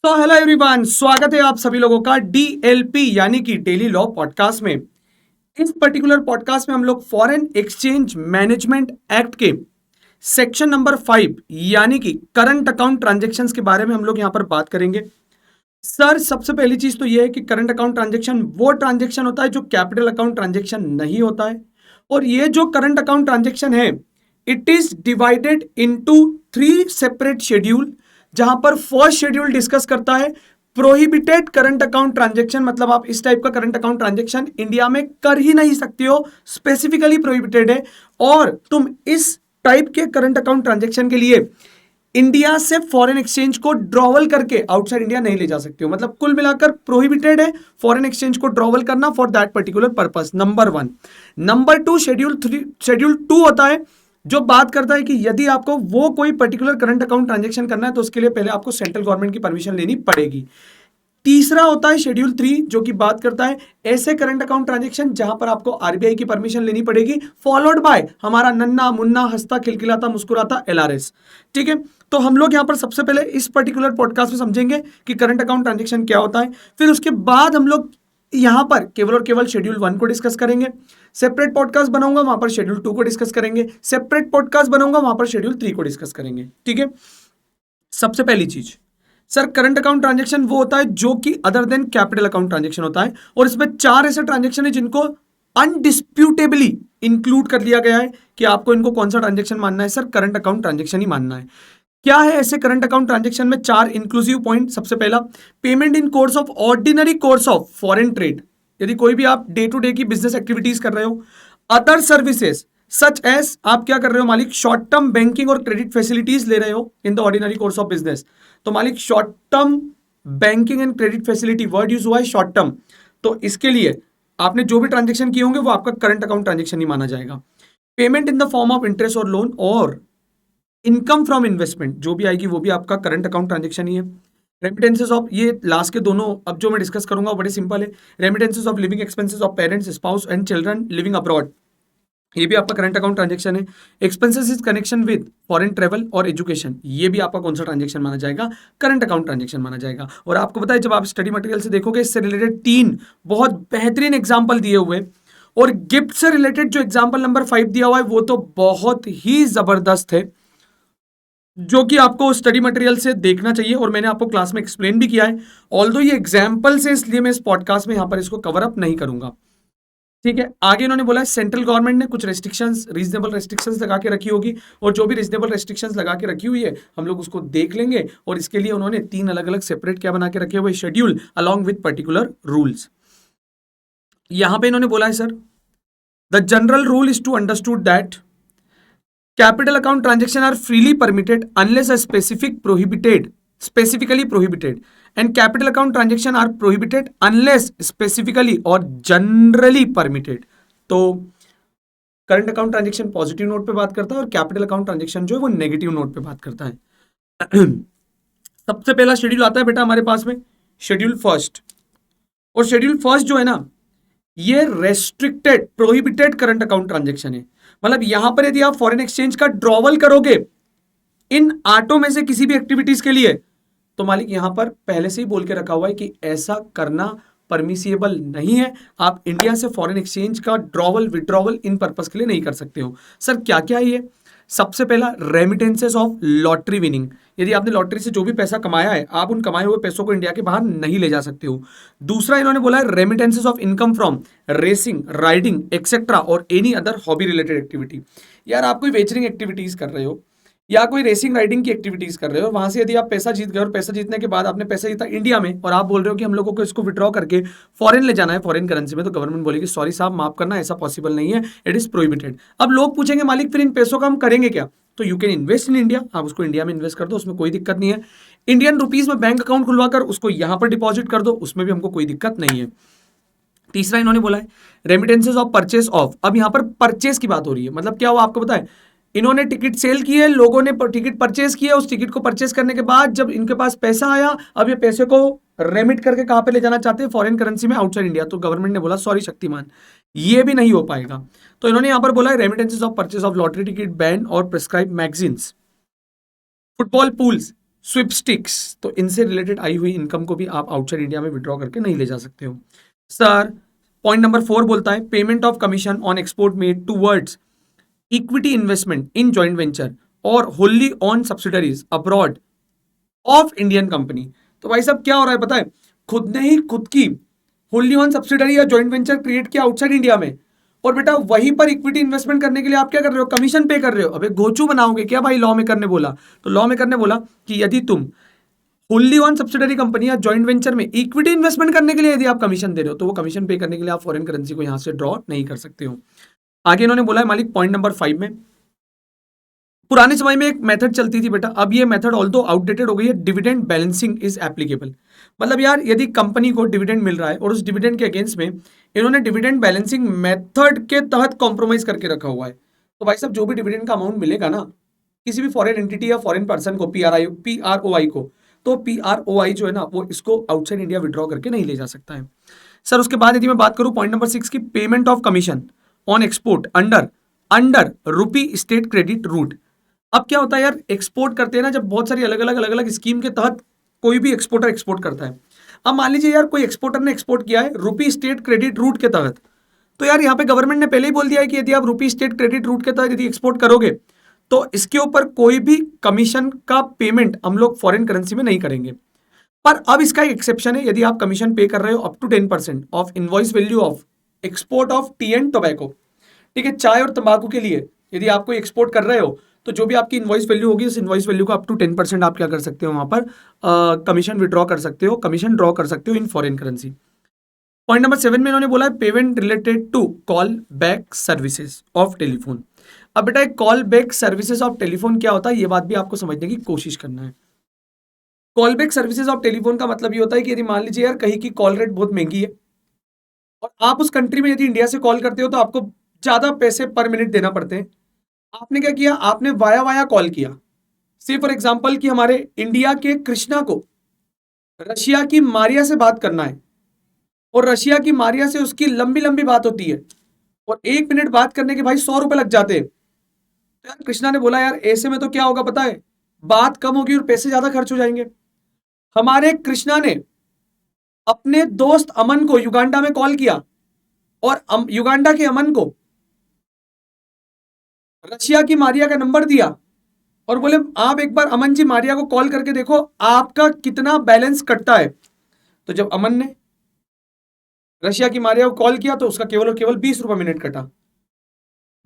तो hello everyone, स्वागत है आप सभी लोगों का डीएलपी यानी कि डेली लॉ पॉडकास्ट में। इस पर्टिकुलर पॉडकास्ट में हम लोग फॉरेन एक्सचेंज मैनेजमेंट एक्ट के सेक्शन नंबर 5 यानी कि करंट अकाउंट ट्रांजैक्शंस के बारे में हम लोग यहां पर बात करेंगे। सर, सबसे पहली चीज तो यह है कि करंट अकाउंट ट्रांजैक्शन वो ट्रांजैक्शन होता है जो कैपिटल अकाउंट ट्रांजैक्शन नहीं होता है। और ये जो करंट अकाउंट ट्रांजैक्शन है, it is divided into 3 separate schedule. जहां पर फर्स्ट शेड्यूल डिस्कस करता है प्रोहिबिटेड करंट अकाउंट ट्रांजैक्शन, मतलब आप इस टाइप का करंट अकाउंट ट्रांजैक्शन इंडिया में कर ही नहीं सकते हो, स्पेसिफिकली प्रोहिबिटेड है। और तुम इस टाइप के करंट अकाउंट ट्रांजैक्शन के लिए इंडिया से फॉरेन एक्सचेंज को ड्रॉवल करके आउटसाइड इंडिया नहीं ले जा सकते हो। मतलब कुल मिलाकर प्रोहिबिटेड है फॉरेन एक्सचेंज को ड्रॉवल करना for that particular purpose. Number 1। Number 2, schedule 2 होता है जो बात करता है कि यदि आपको वो कोई पर्टिकुलर करंट अकाउंट ट्रांजैक्शन करना है तो उसके लिए पहले आपको सेंट्रल गवर्नमेंट की परमिशन लेनी पड़ेगी। तीसरा होता है शेड्यूल 3 जो कि बात करता है ऐसे करंट अकाउंट ट्रांजैक्शन जहां पर आपको आरबीआई की परमिशन लेनी पड़ेगी, फॉलोड बाय हमारा नन्ना मुन्ना हंसता खिलखिलाता मुस्कुराता एलआरएस। ठीक है, तो हम लोग यहां पर सबसे पहले इस पर्टिकुलर पॉडकास्ट में समझेंगे कि करंट अकाउंट ट्रांजैक्शन क्या होता है। फिर उसके बाद हम लोग यहां पर केवल और केवल शेड्यूल 1 को डिस्कस करेंगे। सेपरेट पॉडकास्ट बनाऊंगा, वहां पर शेड्यूल 2 को डिस्कस करेंगे। सेपरेट पॉडकास्ट बनाऊंगा, वहां पर शेड्यूल 3 को डिस्कस करेंगे। ठीक है, सबसे पहली चीज, सर करंट अकाउंट ट्रांजैक्शन वो होता है जो कि other than capital account transaction होता है। और इसमें 4 ऐसे ट्रांजैक्शन है जिनको अनडिस्प्यूटेबली इंक्लूड कर लिया गया है कि आपको इनको कौन सा ट्रांजैक्शन मानना है। सर करंट अकाउंट ट्रांजैक्शन ही मानना है। क्या है ऐसे करंट अकाउंट ट्रांजैक्शन में 4 इंक्लूसिव पॉइंट। सबसे पहला, payment in course of ordinary course of foreign trade, यदि कोई भी आप डे टू डे की बिजनेस एक्टिविटीज कर रहे हो। अदर सर्विसेज सच एस, आप क्या कर रहे हो मालिक, शॉर्ट टर्म बैंकिंग और क्रेडिट फैसिलिटीज ले रहे हो in the ordinary course of business. तो मालिक short term banking and credit facility, word use हुआ है शॉर्ट टर्म, तो इसके लिए आपने जो भी ट्रांजेक्शन किए होंगे वो आपका करंट अकाउंट ट्रांजेक्शन ही माना जाएगा। Payment in the form of interest और लोन और इनकम फ्रॉम इन्वेस्टमेंट जो भी आएगी वो भी आपका करंट अकाउंट ट्रांजेक्शन ही है। रेमिटेंसेस ऑफ, ये लास्ट के दोनों अब जो मैं डिस्कस करूंगा वो बड़े सिंपल है। Remittances of living expenses of parents, spouse and children living abroad, ये भी आपका करंट अकाउंट ट्रांजेक्शन है। Expenses is connection with foreign travel और एजुकेशन, ये भी आपका कौन सा ट्रांजेक्शन माना जाएगा, करंट अकाउंट ट्रांजेक्शन माना जाएगा। और आपको पता है जब आप स्टडी मटेरियल से देखोगे इससे रिलेटेड 3 बहुत बेहतरीन एग्जाम्पल दिए हुए, और गिफ्ट से रिलेटेड जो एग्जाम्पल नंबर 5 दिया हुआ है वो तो बहुत ही जबरदस्त है, जो कि आपको स्टडी मटेरियल से देखना चाहिए और मैंने आपको क्लास में एक्सप्लेन भी किया है। ऑल्दो ये एग्जाम्पल से, इसलिए मैं इस पॉडकास्ट में यहां पर इसको कवर अप नहीं करूंगा। ठीक है, आगे इन्होंने बोला है सेंट्रल गवर्नमेंट ने कुछ रेस्ट्रिक्शंस, रीजनेबल रेस्ट्रिक्शंस लगा के रखी होगी, और जो भी रीजनेबल रेस्ट्रिक्शंस लगा के रखी हुई है हम लोग उसको देख लेंगे। और इसके लिए उन्होंने 3 अलग अलग सेपरेट क्या बना के रखे हुए, schedule along with particular rules. यहां पे इन्होंने बोला है sir, the general rule is to understood that capital account transaction are freely permitted unless a specifically prohibited, and capital account transaction are prohibited unless specifically or generally permitted। तो current account transaction positive note पे बात करता है और capital account transaction जो है वो negative note पे बात करता है। सबसे पहला शेड्यूल आता है बेटा हमारे पास में, शेड्यूल फर्स्ट। और शेड्यूल फर्स्ट जो है ना, ये restricted prohibited current account transaction है। मतलब यहां पर यदि आप फॉरेन एक्सचेंज का ड्रॉवल करोगे इन आटो में से किसी भी एक्टिविटीज के लिए, तो मालिक यहां पर पहले से ही बोल के रखा हुआ है कि ऐसा करना परमिसिएबल नहीं है। आप इंडिया से फॉरेन एक्सचेंज का ड्रॉवल विड्रॉवल इन पर्पस के लिए नहीं कर सकते हो। सर क्या क्या है ये? सबसे पहला, रेमिटेंसेस ऑफ लॉटरी विनिंग, यदि आपने लॉटरी से जो भी पैसा कमाया है आप उन कमाए हुए पैसों को इंडिया के बाहर नहीं ले जा सकते हो। दूसरा इन्होंने बोला है remittances of income from racing, riding etcetera और any other hobby related activity. यार आप कोई वेचरिंग एक्टिविटीज कर रहे हो या कोई रेसिंग राइडिंग की एक्टिविटीज कर रहे हो, वहां से यदि आप पैसा जीत गए और पैसा जीतने के बाद आपने पैसा जीता इंडिया में और आप बोल रहे हो कि हम लोगों को इसको विड्रॉ करके फॉरेन ले जाना है फॉरेन करेंसी में, तो गवर्नमेंट बोलेगी सॉरी साहब माफ करना, ऐसा पॉसिबल नहीं है, इट इज प्रोहिबिटेड। अब लोग पूछेंगे मालिक फिर इन पैसों का हम करेंगे क्या? तो you can invest in India, आप उसको इंडिया में इन्वेस्ट कर दो, उसमें कोई दिक्कत नहीं है। इंडियन रुपीज में बैंक अकाउंट खुलवाकर उसको यहां पर डिपॉजिट कर दो, उसमें भी हमको कोई दिक्कत नहीं है। तीसरा इन्होंने बोला है रेमिटेंसेस ऑफ परचेस ऑफ, अब यहां पर परचेस की बात हो रही है। मतलब क्या हुआ आपको पता है, इन्होंने टिकट सेल की है, लोगों ने टिकट परचेस किया, उस टिकट को परचेस करने के बाद जब इनके पास पैसा आया, अब ये पैसे को रेमिट करके कहां पे ले जाना चाहते हैं, फॉरेन करेंसी में आउटसाइड इंडिया। तो गवर्नमेंट ने बोला सॉरी शक्तिमान, ये भी नहीं हो पाएगा। तो इन्होंने यहां पर बोला है remittances of purchase of lottery ticket, ban और प्रिस्क्राइब मैगजीन्स, फुटबॉल पूल्स, स्विप्स्टिक्स, तो इनसे रिलेटेड आई हुई इनकम को भी आप आउटसाइड इंडिया में विड्रॉ करके नहीं ले जा सकते हो। सर पॉइंट नंबर 4 बोलता है payment of commission on export made towards equity investment in joint venture और wholly owned subsidiaries abroad of Indian company. तो भाई साहब क्या हो रहा है पता है, खुद ने ही खुद की होली ऑन सब्सिडरी या जॉइंट वेंचर क्रिएट किया आउटसाइड इंडिया में, और बेटा वहीं पर इक्विटी इन्वेस्टमेंट करने के लिए आप क्या कर रहे हो, कमीशन पे कर रहे हो। अबे गोचू बनाओगे क्या भाई, लॉ मेकर ने बोला। तो लॉ मेकर ने बोला कि यदि तुम होली ऑन सब्सिडरी कंपनी या जॉइंट वेंचर में इक्विटी इन्वेस्टमेंट करने के लिए यदि आप कमीशन दे रहे हो तो वो कमीशन पे करने के लिए आप फॉरेन करेंसी को यहां से ड्रॉ नहीं कर सकते हो। आगे इन्होंने बोला है मालिक पॉइंट नंबर 5 में, पुराने समय में एक मेथड चलती थी बेटा, अब ये मेथड ऑल्दो आउटडेटेड हो गई है, डिविडेंड बैलेंसिंग इज एप्लीकेबल। मतलब यार यदि कंपनी को डिविडेंड मिल रहा है और उस डिविडेंड के अगेंस्ट में इन्होंने डिविडेंड बैलेंसिंग मेथड के तहत कॉम्प्रोमाइज करके रखा हुआ है, तो भाई साहब जो भी डिविडेंड का अमाउंट मिलेगा ना किसी भी फॉरेन एंटिटी या फॉरेन पर्सन को, पीआरओआई को, तो पीआरओआई जो है ना वो इसको आउटसाइड इंडिया विड्रॉ करके नहीं ले जा सकता है। सर उसके बाद यदि मैं बात करूं पॉइंट नंबर 6 की, payment of commission on export under rupee state credit route. अब क्या होता है यार, एक्सपोर्ट करते हैं ना जब बहुत सारी अलग अलग स्कीम के तहत कोई भी एक्सपोर्टर एक्सपोर्ट करता है। अब मान लीजिए यार कोई एक्सपोर्टर ने एक्सपोर्ट किया है रुपी स्टेट क्रेडिट रूट के तहत, तो यार यहाँ पे गवर्नमेंट ने पहले ही बोल दिया है कि यदि आप रुपी स्टेट क्रेडिट रूट के तहत यदि एक्सपोर्ट करोगे तो इसके ऊपर कोई भी कमीशन का पेमेंट हम लोग फॉरेन करेंसी में नहीं करेंगे। पर अब इसका एक एक्सेप्शन है, यदि आप कमीशन पे कर रहे हो up to 10% of invoice value of export of tea and tobacco, ठीक है, चाय और तंबाकू के लिए यदि आप कोई एक्सपोर्ट कर रहे हो तो जो भी आपकी इनवॉइस वैल्यू होगी उस इनवॉइस वैल्यू का अप टू 10% आप क्या कर सकते हो, वहां पर कमीशन विड्रॉ कर सकते हो, कमीशन ड्रॉ कर सकते हो in foreign currency. Point number 7 में इन्होंने बोला है payment related to call back services of telephone. अब बेटा एक call back services of telephone क्या होता है, ये बात भी आपको समझने की कोशिश करना है। Call back services of telephone का मतलब ये होता है कि यदि मान लीजिए यार कहीं की कॉल रेट बहुत महंगी है और आप उस कंट्री में यदि इंडिया से कॉल करते हो तो आपको ज्यादा पैसे पर मिनट देना पड़ते हैं। आपने क्या किया, आपने वाया वाया कॉल किया, से फॉर एग्जांपल कि हमारे इंडिया के कृष्णा को रशिया की मारिया से बात करना है और रशिया की मारिया से उसकी लंबी लंबी बात होती है और 1 मिनट बात करने के भाई 100 रुपए लग जाते हैं। तो यार कृष्णा ने बोला यार ऐसे में तो क्या होगा पता है, बात कम होगी और पैसे ज्यादा खर्च हो जाएंगे। हमारे कृष्णा ने अपने दोस्त अमन को युगांडा में कॉल किया और युगांडा के अमन को रशिया की मारिया का नंबर दिया और बोले आप एक बार अमन जी मारिया को कॉल करके देखो आपका कितना बैलेंस कटता है। तो जब अमन ने रशिया की मारिया को कॉल किया तो उसका केवल और केवल 20 रुपए मिनट कटा।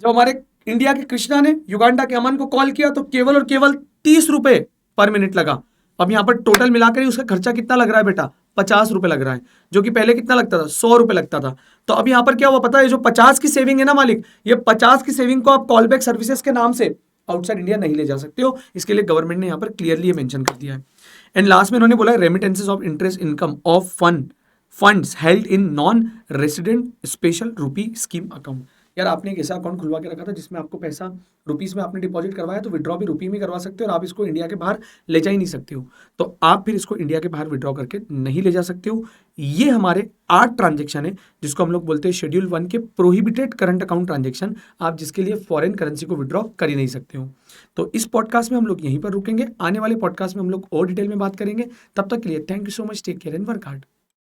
जब हमारे इंडिया के कृष्णा ने युगांडा के अमन को कॉल किया तो केवल और केवल 30 रुपए पर मिनट लगा। अब यहां पर टोटल मिलाकर ही उसका खर्चा कितना लग रहा है बेटा, 50 रुपए लग रहा है, जो कि पहले कितना लगता था, 100 रुपए लगता था। तो अब यहां पर क्या हुआ पता है, जो 50 की सेविंग है ना मालिक, ये 50 की सेविंग को आप कॉल बैक सर्विसेज के नाम से आउटसाइड इंडिया नहीं ले जा सकते हो। इसके लिए गवर्नमेंट ने यहां पर क्लियरली ये मेंशन कर दिया है। एंड लास्ट में उन्होंने बोला remittances of interest income of funds held in non resident special rupee scheme account. यार आपने एक ऐसा अकाउंट खुलवा के रखा था जिसमें आपको पैसा रुपीस में आपने डिपॉजिट करवाया, तो विड्रॉ भी रुपी में करवा सकते हो और आप इसको इंडिया के बाहर ले जा ही नहीं सकते हो, तो आप फिर इसको इंडिया के बाहर विड्रॉ करके नहीं ले जा सकते हो। ये हमारे 8 ट्रांजेक्शन है जिसको हम लोग बोलते हैं शेड्यूल 1 के प्रोहिबिटेड करंट अकाउंट ट्रांजेक्शन, आप जिसके लिए फॉरेन करेंसी को विड्रॉ कर ही नहीं सकते हो। तो इस पॉडकास्ट में हम लोग यहीं पर रुकेंगे, आने वाले पॉडकास्ट में हम लोग और डिटेल में बात करेंगे। तब तक के लिए thank you so much, take care and work hard.